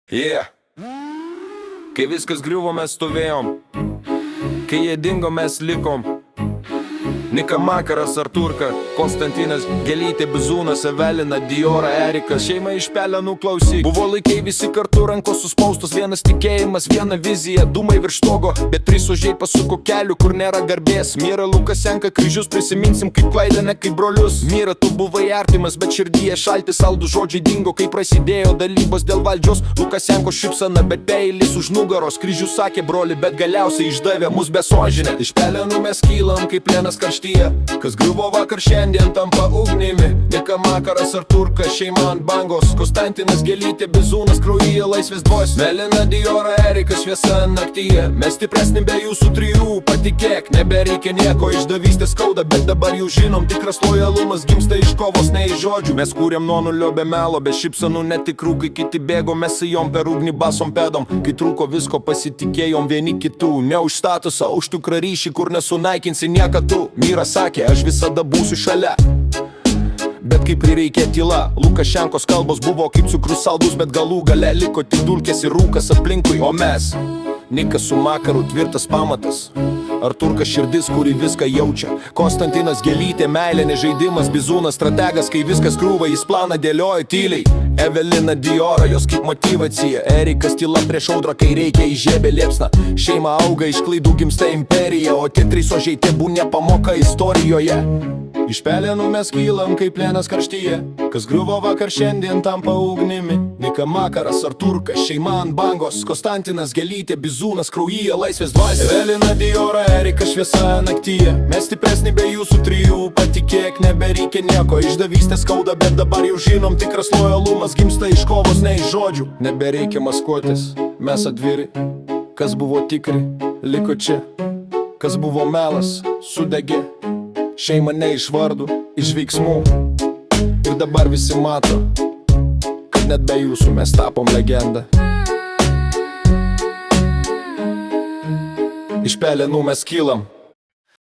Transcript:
Yeah. Kai viskas griuvo, mes stovėjom. Kai jie dingo, mes likom. Nika Makaras, Arturka, Konstantinas, Gelytė, Bizūnas, Evelina, Diora, Erikas. Šeima iš Pelenų klausyk. Buvo laikai visi kartu, rankos suspaustos. Vienas tikėjimas, viena vizija, dūmai virš stogo. Bet trys ožiai pasuko keliu, kur nėra garbės. Mira, Lukasenka, kryžius prisiminsim kaip klaidą, ne kaip brolius. Mira, tu buvai artimas, bet širdyje šalti saldų žodžiai dingo. Kai prasidėjo dalybos dėl valdžios, Lukasenko šypsana, bet peilis už nugaros. Kryžius sakė broli, bet galiausiai išdavė mus besožinę. Iš Pelenų mes kylam kaip plienas karštyje. Kas griuvo vakar šiandien tampa ugnimi. Nika Makaras, Arturka, šeima ant bangos. Konstantinas, Gelytė, Bizūnas, kraujyje laisvės dvos. Melina, Diora, Erikas, šviesa naktyje. Mes stipresni be jūsų trijų, patikėk. Nebereikia nieko, išdavystė skauda, bet dabar jau žinom, tikras lojalumas gimsta iš kovos, ne iš žodžių. Mes kūrėm nuo nulio be melo, be šypsenų netikrų. Kai kiti bėgo, mes ėjom per ugnį basom pedom. Kai trūko visko, pasitikėjom vieni kitų. Ne už statusą, už tikrą ryšį, kur nesunaikinsi niekad tu. Mira sakė, aš visada būsiu šalia. Bet kai prireikė tyla, Lukašenkos kalbos buvo kaip cukrus saldus, bet galų gale liko tik dulkės ir rūkas aplinkui. O mes, Nika su Makaru, tvirtas pamatas. Arturka širdis, kuri viską jaučia. Konstantinas, Gelytė, meilė, ne žaidimas. Bizūnas, strategas, kai viskas griūva, jis planą dėlioja tyliai. Evelina, Diora, jos kaip motyvacija. Erikas, tyla prieš audrą, kai reikia įžiebė liepsną. Šeima auga, iš klaidų gimsta imperija. O tie trys ožiai tebūnė pamoka istorijoje. Iš Pelenų mes kylam kaip plienas karštyje. Kas griuvo vakar šiandien tampa ugnimi. Nika Makaras, Arturka, šeima ant bangos. Konstantinas, Gelytė, Bizūnas, kraujyje laisvės dvasia. Evelina, Diora, Erikas, šviesa naktyje. Mes stipresni be jūsų trijų, patikėk, nebereikia nieko. Išdavystė skauda, bet dabar jau žinom, tikras lojalumas gimsta iš kovos, ne iš žodžių. Nebereikia maskuotis, mes atviri. Kas buvo tikri, liko čia. Kas buvo melas, sudegė. Šeima ne iš vardų, iš veiksmų. Ir dabar visi mato, kad net be jūsų mes tapom legendą. Iš Pelenų mes kylam.